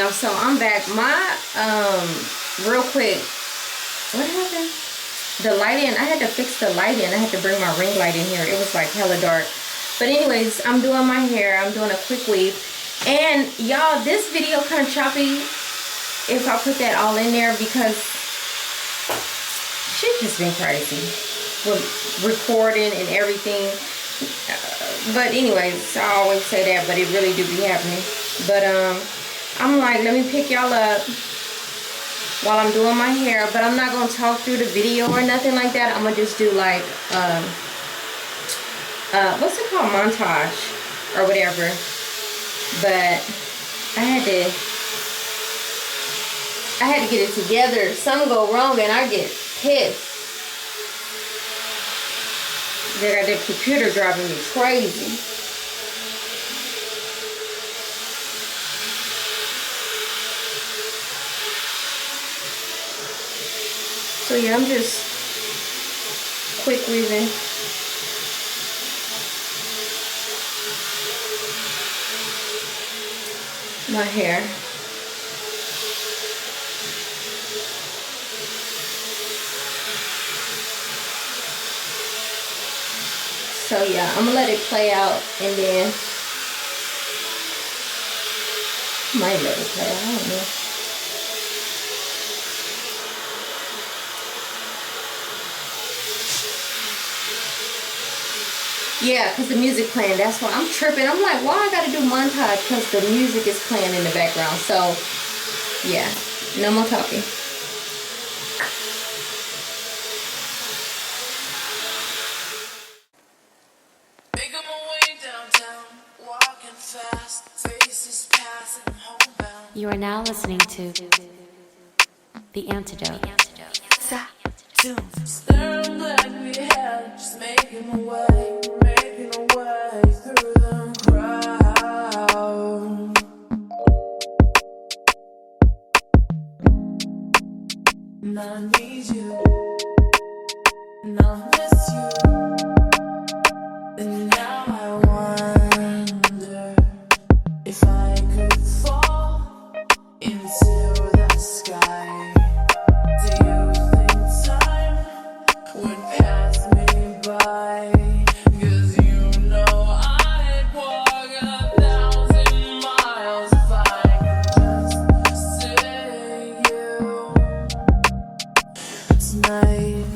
y'all, so I'm back. My real quick, what happened? The lighting, I had to fix the lighting. I had to bring my ring light in here. It was like hella dark. But anyways, I'm doing my hair. I'm doing a quick weave. And y'all, this video kind of choppy if I put that all in there because shit just been crazy with recording and everything. But anyways, I always say that, but it really do be happening. But I'm like, let me pick y'all up while I'm doing my hair. But I'm not gonna talk through the video or nothing like that. I'm gonna just do like what's it called, montage or whatever. But I had to get it together. Something go wrong and I get pissed. They got their computer driving me crazy. So yeah, I'm just quick weaving. My hair. So yeah, I'm gonna let it play out and then might let it play out, I don't know. Yeah, because the music playing, that's why I'm tripping. I'm like, why I gotta do montage? Because the music is playing in the background. So yeah, no more talking. You are now listening to The Antidote. Staring like we had, just making a way through the crowd. And I need you, and I miss you, and now I wonder if I could fall into the sky. Do you think time would pass me by? 'Cause you know I'd walk 1,000 miles if I could just see you tonight.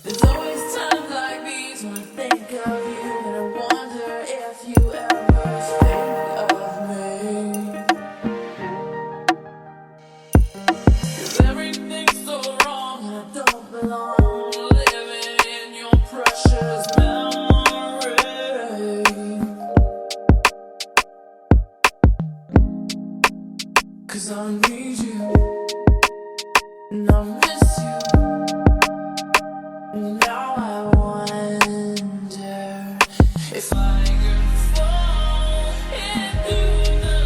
There's always times like these when I think of you, and I wonder if you ever think of me. 'Cause everything's so wrong and I don't belong, living in your precious memory. 'Cause I need you, and I miss you. Now I wonder if I could fall into the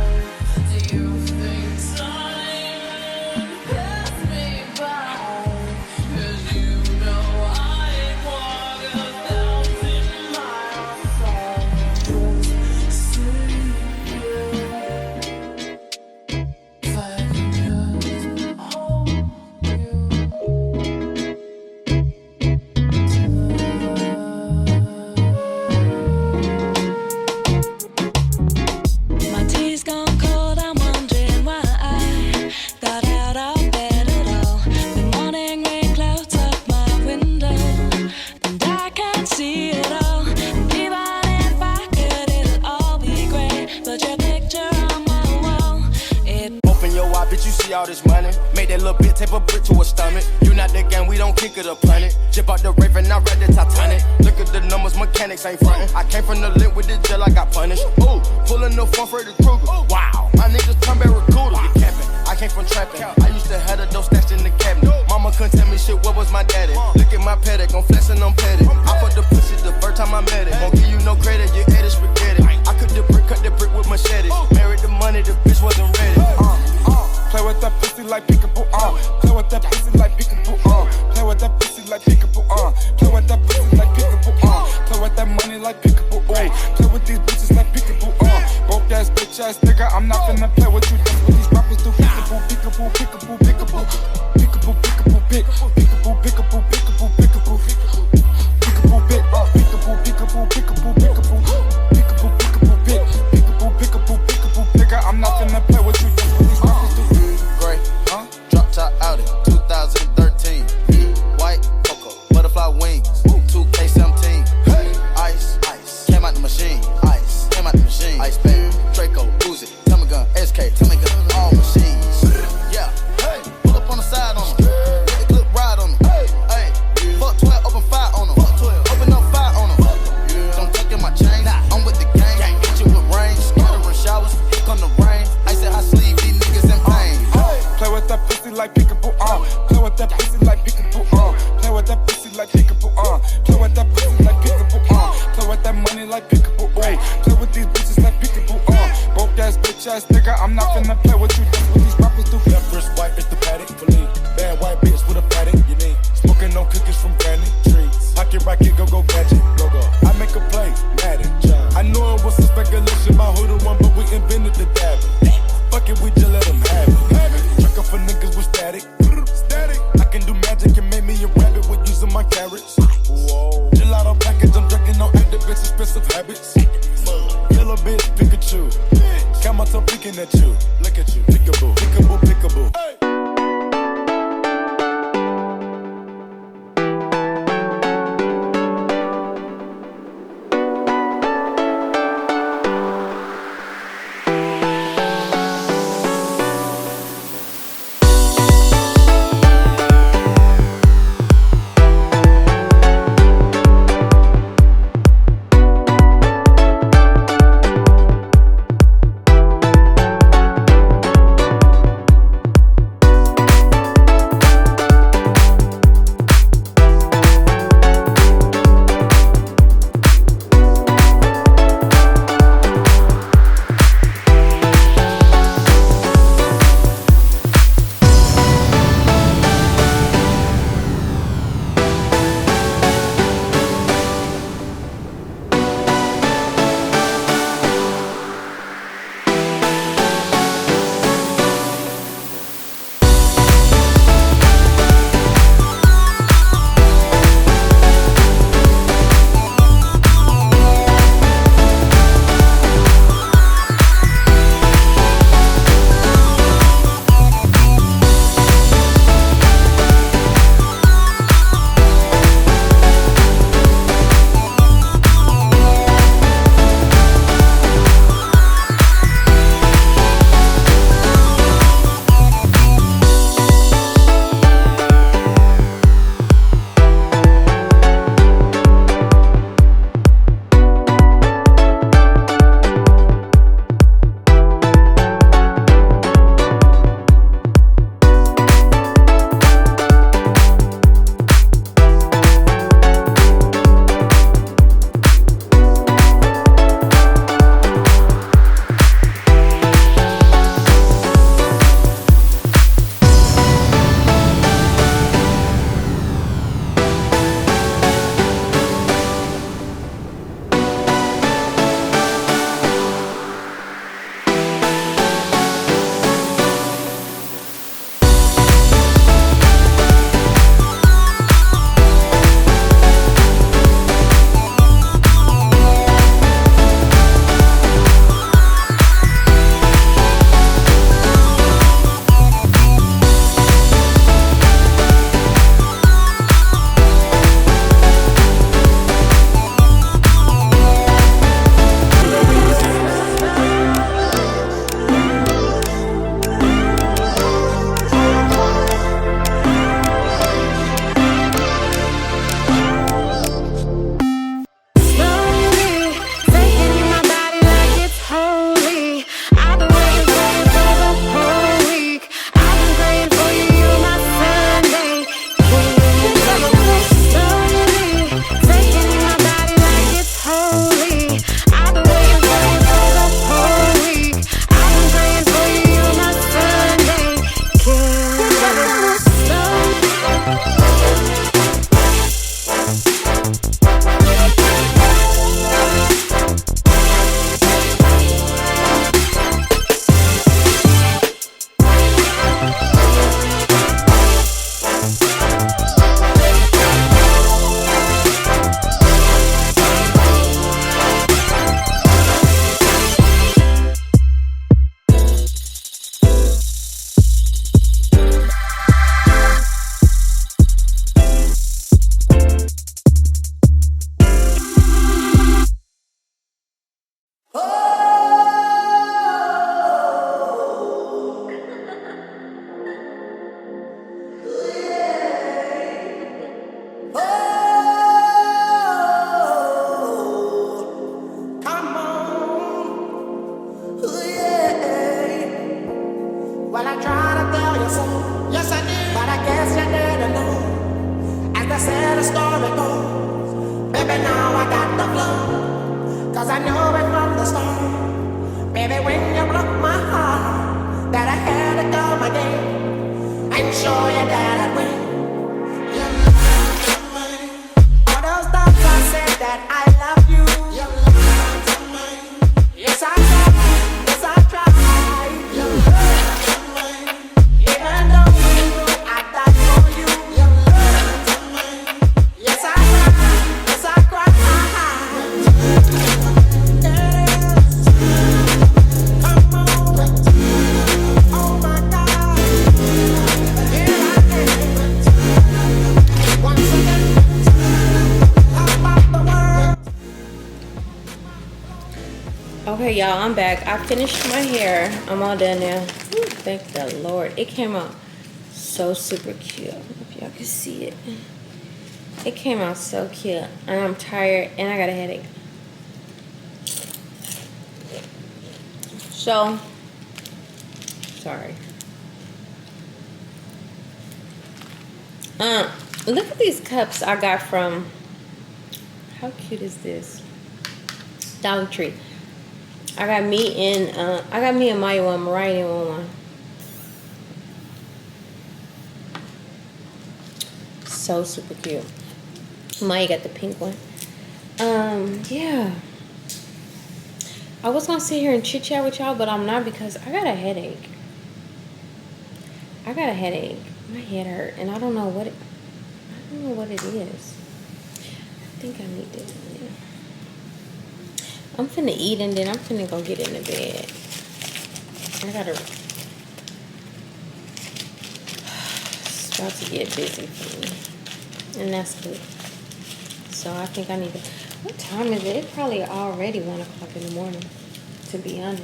sky. Do you think time would pass me by? 'Cause you know I'd walk 1,000 miles if I could see you. If I could just hold you. My tea's gone cold, I'm wondering why I got out of bed at all. The morning rain clouds up my window, and I can't see it all. And even if I could, it'll all be great. But your picture on my wall, it Open your eye, bitch, you see all this money. Make that little bit, tape a brick to her stomach. You not the gang, we don't kick it or planet. Jip out the Raven, I read the Titanic. Look at the numbers, mechanics ain't frontin'. I came from the lint with the gel, I got punished. Ooh, pulling the phone for the Kruger. Wow, my niggas turn barracuda. You capping, I came from trapping. I used to have the dough stashed in the cabinet. Mama couldn't tell me shit, what was my daddy? Look at my pedic, I'm flexing, I'm petty. I fucked the pussy the first time I met it. Won't give you no credit, you ate it spaghetti. I cut the brick with machetes. Married the money, the bitch wasn't ready. Play with that pussy like peekaboo, Play with that pussy like peekaboo, Play with that pussy like peekaboo, Play with that pussy like peekaboo, Play with that money like peekaboo, ass nigga, I'm not finna play with you. That's what these rappers do. Peekaboo, peekaboo, peekaboo, peekaboo. Peekaboo, peekaboo, pick. Peekaboo, peekaboo, peekaboo, peekaboo. Peekaboo, pick. Peekaboo, peekaboo, peekaboo, peekaboo. Peekaboo, peekaboo, pick. Peekaboo, peekaboo, peekaboo, nigga, I'm not finna play with you. That's what these rappers do. Gray, drop top Audi, 2013. White cocoa, butterfly wings, 2K17. Ice, came out the machine. Ice, came out the machine. Ice Baby, Draco, Uzi, Tommy gun, SK, Tommy gun, all machines. Yeah, pull up on the side on them. Let the clip ride on them. Hey, fuck 12, open fire on them. Open up fire on them. Don't tuck in my chain. I'm with the gang. Hit you with rain. Scattering showers. Here come the rain. Ice at high sleeve. These niggas in pain. Play with that pussy like peekaboo, Play with that pussy like peekaboo, Play with that pussy like peekaboo, Play with that pussy like peekaboo, Play with that money like peekaboo, Play with these bitches like peekaboo, Broke ass bitch ass nigga, I'm not finna play with you. That's what these rappers do. Left wrist white is the paddock for me. Bad white bitch with a paddock, you need. Smoking on cookies from Granny Trees. Pocket rocket, go gadget, go. I make a play, Madden. I know it was some speculation about who the one, but we invented the dabbing. Fuck it, we just let them have it. Trucker for niggas with static. I can do magic and make me a rabbit with using my carrots. Gelato package, I'm drinking on activists, expensive habits. Yellow bitch, Pikachu. Count my toe peeking at you. Look at you. Peekaboo, peekaboo, peekaboo. song. Yes, I did. But I guess you didn't know. As the sad story goes, baby, now I got the flow. Cause I knew it from the start. Baby, when you broke my heart, that I had to come again and show you that I'd win. You lied to me. All those times I said that I love you. You lied to me. Yes, I tried. Yes, I tried. You lied to me. Even though you knew I died for you. You lied to me. Yes, I cried. Yes, I cried. Yes. Come on. Oh my God. Here I am. Once again. How about the world? Okay, y'all, I'm back. I finished my hair. I'm all done now. Whew, thank the Lord. It came out so super cute. I don't know if y'all can see it. It came out so cute. And I'm tired and I got a headache. So, sorry. Look at these cups I got from, how cute is this? Dollar Tree. I got me and Maya one, Mariah one. So super cute. Maya got the pink one. Yeah. I was gonna sit here and chit chat with y'all, but I'm not because I got a headache. My head hurt, and I don't know what it is. I think I need to. I'm finna eat and then I'm finna go get in the bed. It's about to get busy for me. And that's good. So I think I need to. What time is it? It's probably already 1 o'clock in the morning, to be honest.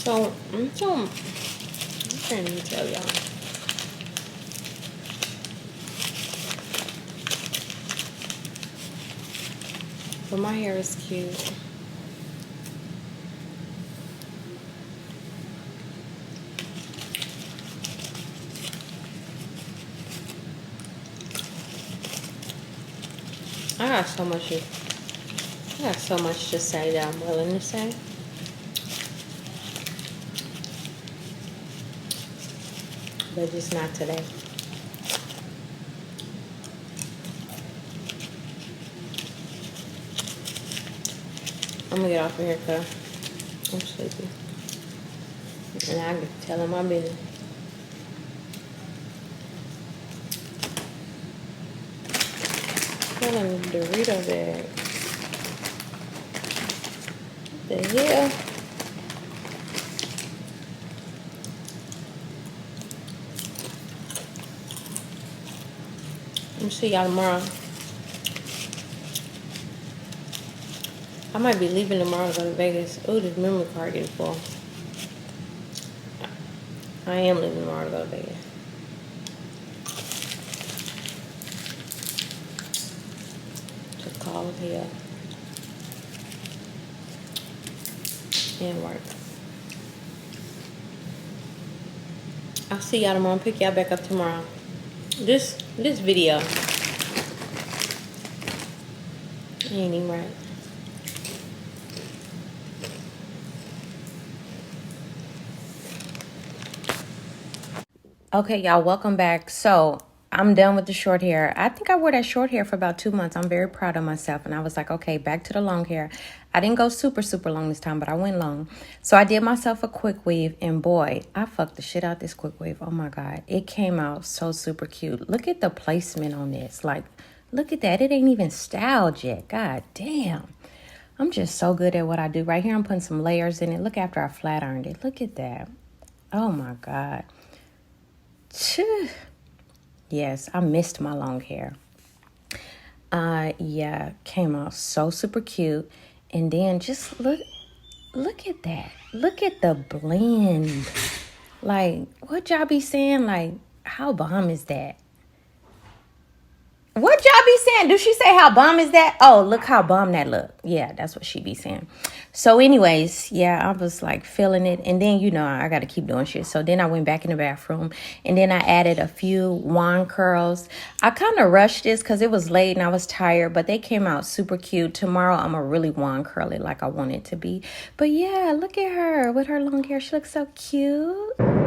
So I'm trying to tell y'all. But my hair is cute. I got so much to say that I'm willing to say. But just not today. I'm gonna get off of here because I'm sleepy. And I can tell him my business. Tell him the Dorito bag. What the hell? I'm see y'all tomorrow. I might be leaving tomorrow to go to Vegas. Oh, this memory card getting full. I am leaving tomorrow to go to Vegas. To call here and work. I'll see y'all tomorrow. Pick y'all back up tomorrow. This video ain't even right. Okay, y'all, welcome back. So I'm done with the short hair. I think I wore that short hair for about 2 months. I'm very proud of myself. And I was like, okay, back to the long hair. I didn't go super, super long this time, but I went long. So I did myself a quick weave. And boy, I fucked the shit out this quick weave. Oh my God. It came out so super cute. Look at the placement on this. Like, look at that. It ain't even styled yet. God damn. I'm just so good at what I do. Right here, I'm putting some layers in it. Look after I flat ironed it. Look at that. Oh my God. Yes, I missed my long hair. Yeah, came out so super cute. And then just look at that. Look at the blend. Like, what y'all be saying? Like, how bomb is that? What y'all be saying? Do she say how bomb is that? Oh, look how bomb that look. Yeah, that's what she be saying. So anyways, yeah, I was like feeling it. And then, you know, I got to keep doing shit. So then I went back in the bathroom and then I added a few wand curls. I kind of rushed this because it was late and I was tired, but they came out super cute. Tomorrow I'm going to really wand curl it like I want it to be. But yeah, look at her with her long hair. She looks so cute.